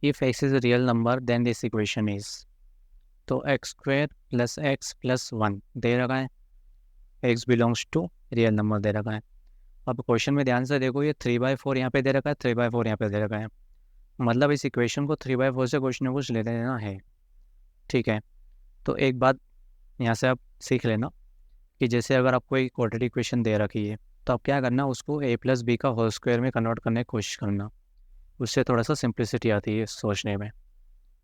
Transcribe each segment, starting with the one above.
If x is real number then this equation is, तो x square plus x plus one दे रखा है, x belongs to real number दे रखा है। अब क्वेश्चन में ध्यान से देखो, ये 3/4 यहाँ पे दे रखा है, 3/4 यहाँ पे दे रखा है, मतलब इस इक्वेशन को 3/4 से कुछ ना कुछ ले लेना है। ठीक है, तो एक बात यहाँ से आप सीख लेना कि जैसे अगर आपको एक क्वाड्रेटिक इक्वेशन दे रखी है तो आप क्या करना, उसको a प्लस बी का होल स्क्वायर में कन्वर्ट करने की कोशिश करना, उससे थोड़ा सा सिंप्लिसिटी आती है सोचने में।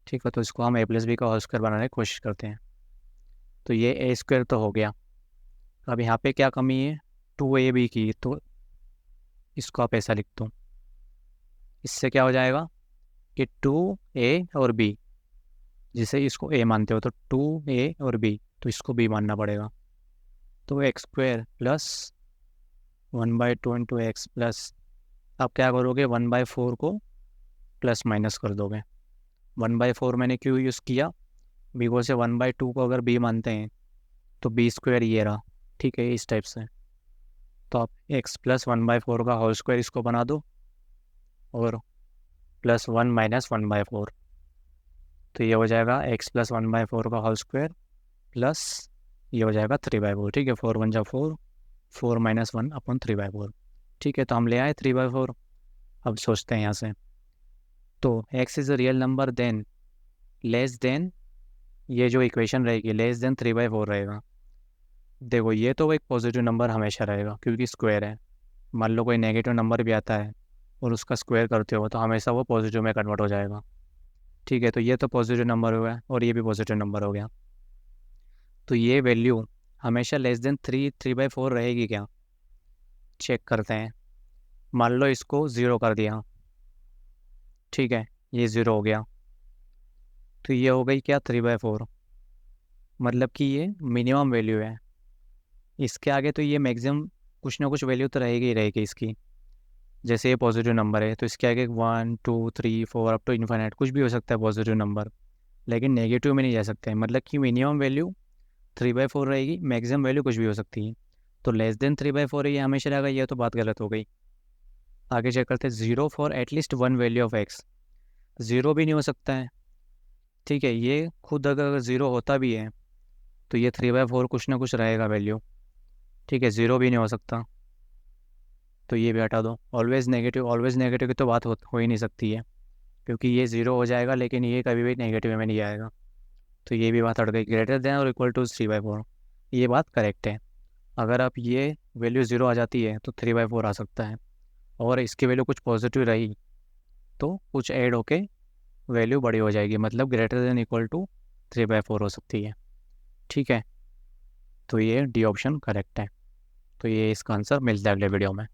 ठीक है, तो इसको हम a प्लस बी का होल स्क्वायर बनाने की कोशिश करते हैं। तो ये a स्क्वायर तो हो गया। अब यहाँ पे क्या कमी है, 2ab की, तो इसको आप ऐसा लिख दो। इससे क्या हो जाएगा कि 2a और b, जिसे इसको a मानते हो तो 2a और b, तो इसको b मानना पड़ेगा। तो x square plus 1/2 into x plus, आप क्या करोगे 1/4 को प्लस माइनस कर दोगे। 1/4 मैंने क्यों यूज़ किया, बिकॉज से 1/2 को अगर b मानते हैं तो b स्क्वायर ये रहा। ठीक है, इस टाइप से। तो आप x प्लस 1/4 का होल स्क्वायर इसको बना दो और प्लस 1 माइनस 1/4, तो ये हो जाएगा x प्लस 1/4 का होल स्क्वायर प्लस ये हो जाएगा 3/4। ठीक है, 4 1 जा 4, 4 माइनस 1 अपन 3/4। ठीक है, तो हम ले आए 3/4। अब सोचते हैं यहाँ से, तो x is a real number than less than, ये जो इक्वेशन रहेगी लेस देन 3/4 रहेगा। देखो ये तो एक पॉजिटिव नंबर हमेशा रहेगा क्योंकि स्क्वायर है। मान लो कोई नेगेटिव नंबर भी आता है और उसका स्क्वायर करते हो तो हमेशा वो पॉजिटिव में कन्वर्ट हो जाएगा। ठीक है, तो ये तो पॉजिटिव नंबर हो गया और ये भी पॉजिटिव नंबर हो गया, तो ये वैल्यू हमेशा लेस देन 3/4 रहेगी क्या, चेक करते हैं। मान लो इसको ज़ीरो कर दिया। ठीक है, ये ज़ीरो हो गया, तो ये हो गई क्या 3/4, मतलब कि ये मिनिमम वैल्यू है। इसके आगे तो ये मैक्सिमम कुछ ना कुछ वैल्यू तो रहेगी ही रहेगी इसकी। जैसे ये पॉजिटिव नंबर है तो इसके आगे 1 2 3 4 अप टू इन्फाइनाइट कुछ भी हो सकता है पॉजिटिव नंबर, लेकिन नेगेटिव में नहीं जा सकते हैं। मतलब कि मिनिमम वैल्यू 3/4 रहेगी, मैक्सिमम वैल्यू कुछ भी हो सकती है। तो लेस देन 3/4 ये हमेशा रहेगा, ये तो बात गलत हो गई। आगे चेक करते हैं, zero for at least one value of x, zero भी नहीं हो सकता है। ठीक है, ये खुद अगर ज़ीरो होता भी है तो ये 3/4 कुछ ना कुछ रहेगा वैल्यू। ठीक है, ज़ीरो भी नहीं हो सकता, तो ये भी हटा दो। ऑलवेज़ नेगेटिव की तो बात हो ही नहीं सकती है क्योंकि ये ज़ीरो हो जाएगा लेकिन ये कभी भी नेगेटिव में नहीं आएगा, तो ये भी बात हट गई। ग्रेटर देन और इक्वल टू 3/4, ये बात करेक्ट है। अगर आप ये वैल्यू ज़ीरो आ जाती है तो 3/4 आ सकता है, और इसकी वैल्यू कुछ पॉजिटिव रही तो कुछ ऐड होके वैल्यू बड़ी हो जाएगी, मतलब ग्रेटर देन इक्वल टू 3/4 हो सकती है। ठीक है, तो ये डी ऑप्शन करेक्ट है। तो ये इसका आंसर मिलता है अगले वीडियो में।